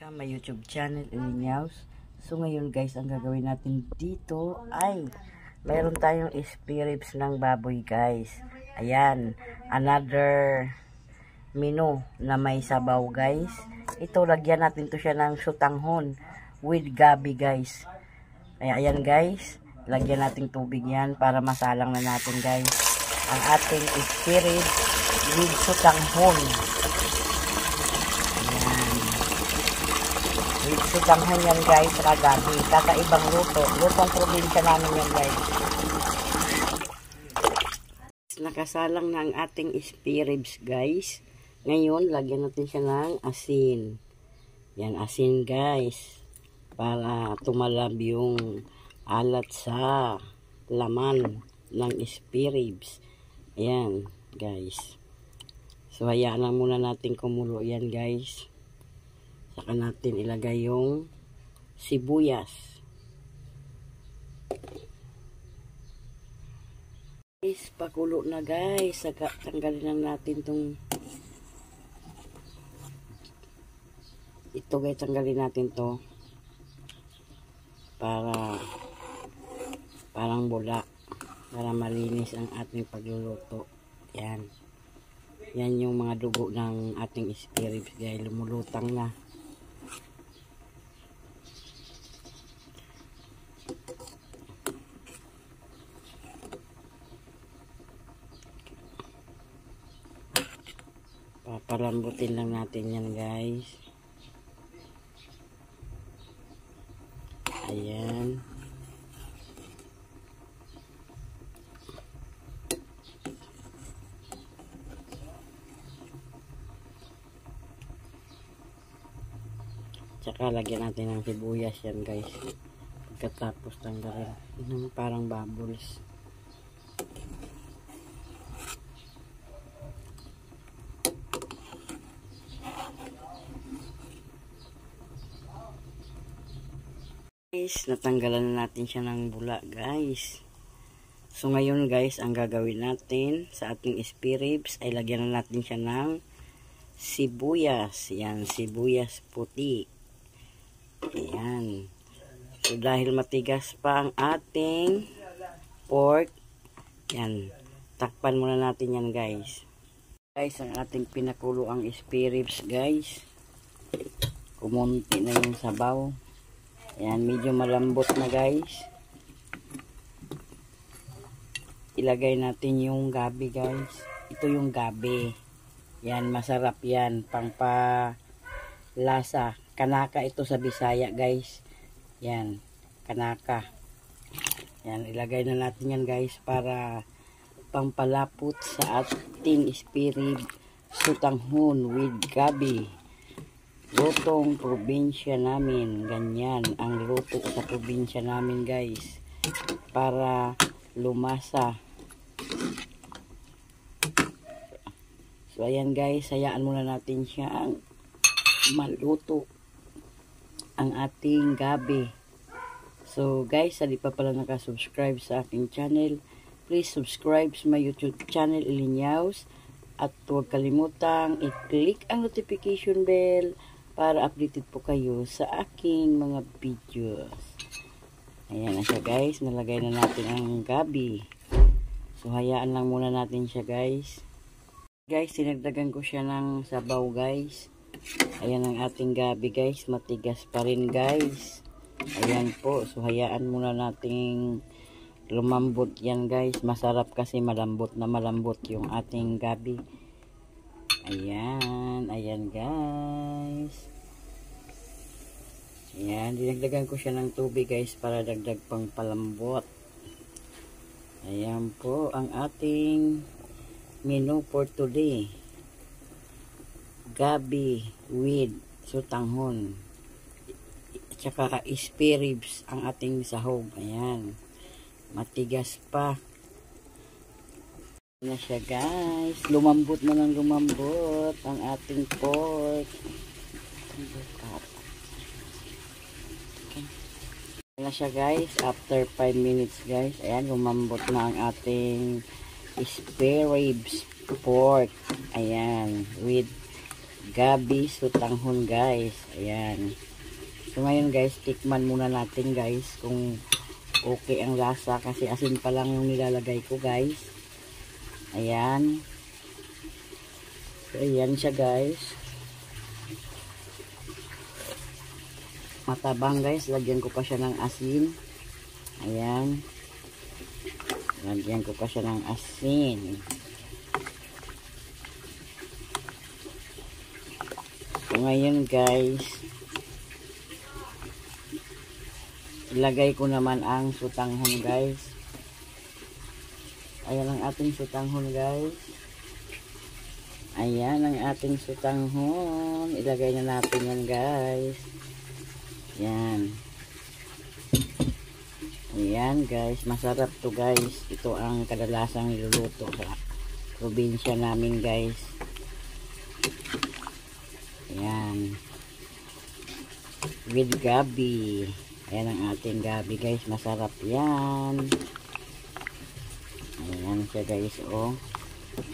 Welcome my YouTube channel, Ilinyaws. So ngayon guys, ang gagawin natin dito ay mayroon tayong spare ribs ng baboy guys. Ayan, another menu na may sabaw guys. Ito, lagyan natin to siya ng sutanghon with gabi guys. Ayan guys, lagyan natin tubig yan para masalang na natin guys ang ating spare ribs with sutanghon. Sutanghon yan guys, saka gabi. Kakaibang luto. Lutong probinsya namin yan guys. Nakasalang na ang ating spare ribs guys. Ngayon, lagyan natin siya ng asin. Yan, asin guys. Para tumalab yung alat sa laman ng spare ribs. Ayan guys. So, hayaan lang muna natin kumulo yan guys. Saka natin ilagay yung sibuyas. Guys, pakulo na guys. Saka tanggalin lang natin tong ito guys, tanggalin natin to para parang bula para malinis ang ating pagluluto. Yan. Yan yung mga dugo ng ating spare ribs guys. Lumulutang na. Papalambutin lang natin yan guys. Ayan. Tsaka lagyan natin ng sibuyas yan guys. Pagkatapos tanggalin yung parang bubbles. Guys, natanggalan na natin siya ng bula guys. So ngayon guys, ang gagawin natin sa ating spare ribs ay lagyan na natin siya ng sibuyas. Yan, sibuyas puti. Ayan. So dahil matigas pa ang ating pork, yan, takpan muna natin yan guys. Guys, ang ating pinakulo ang spare ribs guys. Kumunti na yung sabaw. Ayan, medyo malambot na guys. Ilagay natin yung gabi guys. Ito yung gabi. Yan, masarap yan. Pangpalasa. Kanaka ito sa Bisaya guys. Yan, kanaka. Yan, ilagay na natin yan guys para pampalapot sa ating spare rib sutanghon with gabi. Lutong probinsya namin. Ganyan ang luto sa probinsya namin guys. Para lumasa. So ayan guys, hayaan muna natin siyang maluto ang ating gabi. So guys, sa di pa pala nakasubscribe sa aking channel, please subscribe sa my YouTube channel Ilinyaws. At huwag kalimutang i-click ang notification bell para updated po kayo sa aking mga videos. Ayan na siya guys. Nalagay na natin ang gabi. So hayaan lang muna natin siya guys. Guys, sinagdagan ko siya ng sabaw guys. Ayan ang ating gabi guys. Matigas pa rin guys. Ayan po. So hayaan muna nating lumambot yan guys. Masarap kasi malambot na malambot yung ating gabi. Ayan. Ayan guys. Ayan. Dinagdagan ko siya ng tubig guys para dagdag pang palambot. Ayan po ang ating menu for today. Gabi with sutanghon. Tsaka spare ribs ang ating sahog. Ayan. Matigas pa. Na siya guys. Lumambot na ng lumambot ang ating pork. Na siya guys. After 5 minutes guys. Ayan, lumambot na ang ating spare ribs pork. Ayan. With gabi sutanghon guys. Ayan. So ngayon guys, tikman muna natin guys kung okay ang lasa kasi asin pa lang yung nilalagay ko guys. Ayan. So ayan siya guys. Matabang guys, lagyan ko pa siya ng asin. Ayan. Lagyan ko pa siya ng asin. So ngayon guys, ilagay ko naman ang sutanghon guys. Ayan ang ating sutanghon guys. Ayan ang ating sutanghon. Ilagay na natin yan guys. Yan. Ayan guys, masarap to guys. Ito ang kadalasang niluluto sa probinsya namin guys. Ayan. With gabi. Ayan ang ating gabi guys. Masarap yan. Ayan siya guys. Oh.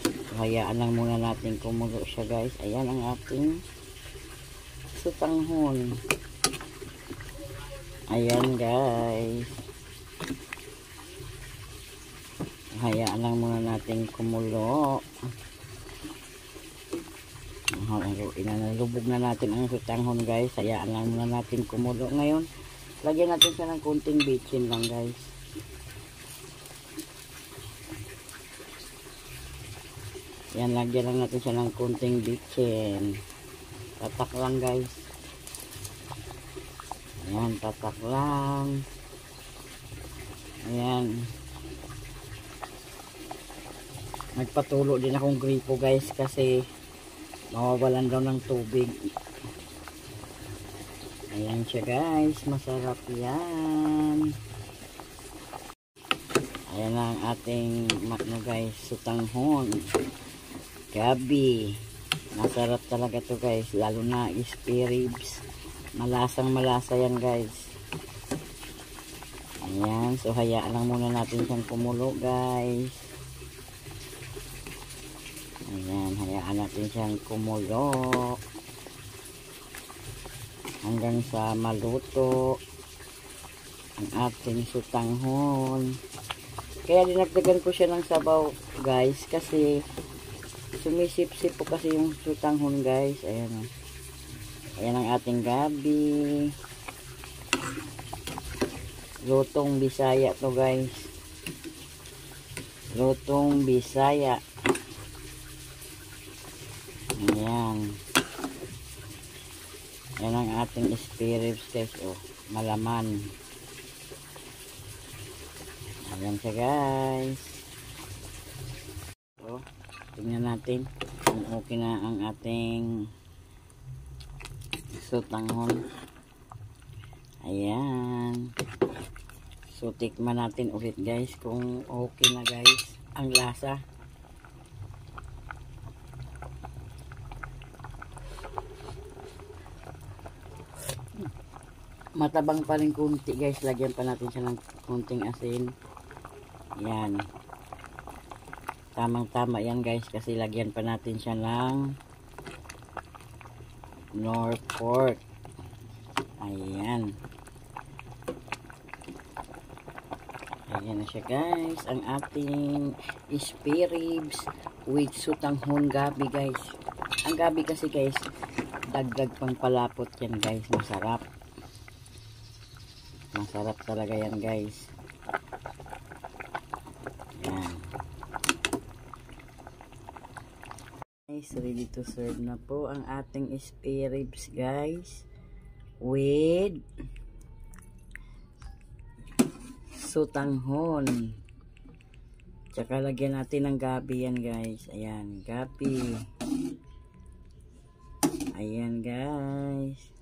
So, hayaan lang muna natin kumulo siya guys. Ayan ang ating sutanghon. Ayan guys. Hayaan lang muna natin kumulo. Inalubog na natin ang sutanghon guys. Hayaan lang muna natin kumulo. Ngayon, lagyan natin siya ng kunting bitchin lang guys. Yan, lagyan lang natin siya ng kunting bitchin. Tatak lang guys. Ayan, tatak lang. Ayan. Nagpatulo din akong gripo guys kasi mawawalan daw ng tubig. Ayan siya guys, masarap yan. Ayan na ang ating guys, sutanghon gabi. Masarap talaga to guys, lalo na spare ribs. Malasang malasa yan guys. Ayan, so hayaan lang muna natin siyang kumulo guys. Ayan, hayaan natin siyang kumulo hanggang sa maluto ang ating sutanghon. Kaya dinagdagan ko siya ng sabaw guys kasi sumisip-sip po kasi yung sutanghon guys. Ayan o. Ayan ang ating gabi. Lutong Bisaya to guys. Lutong Bisaya. Ayan. Yan ang ating spare ribs guys. Oh, malaman. Ayan siya guys. So, tingnan natin kung okay na ang ating sutanghon. Ayan. So, tikman natin ulit guys kung okay na guys ang lasa. Matabang pa rin kunti guys, lagyan pa natin siya ng kunting asin. Yan, tamang tama yan guys kasi lagyan pa natin siya ng Knorr pork. Ayan, ayan na siya guys, ang ating spare ribs with sutanghon gabi guys. Ang gabi kasi guys, dagdag pang palapot yan guys, masarap. Masarap talaga yan guys. Yan. Guys, ready to serve na po ang ating spare ribs guys. With sutanghon. Tsaka lagyan natin ng gabi yan guys. Ayan, gabi. Ayan guys.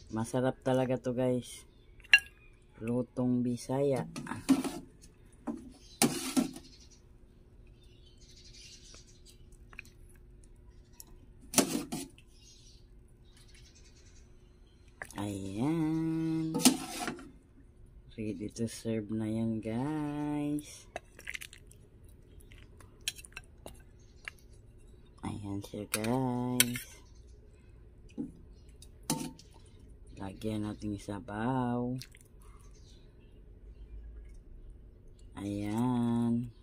Masarap talaga to guys. Lutong Bisaya. Ayan. Ready to serve na yan, guys. Ayan siya, guys. Lagyan natin sabaw. Ayan.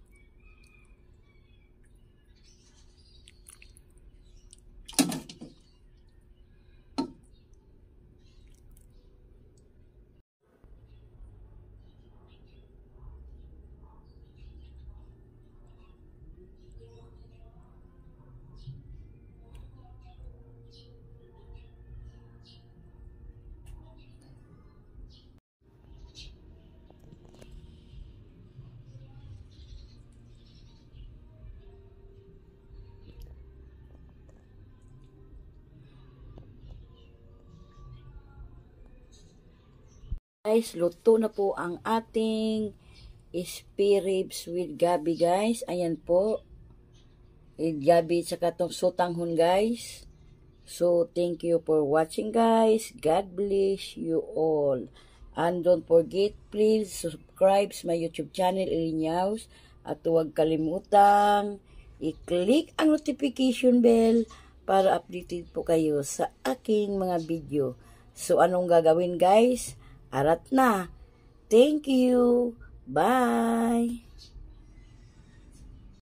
Guys, luto na po ang ating spare ribs with gabi, guys. Ayan po. With gabi tsaka itong sutanghon, guys. So, thank you for watching, guys. God bless you all. And don't forget, please subscribe sa my YouTube channel, Ilinyaws. At huwag kalimutang i-click ang notification bell para updated po kayo sa aking mga video. So, anong gagawin, guys? Arat na. Thank you. Bye.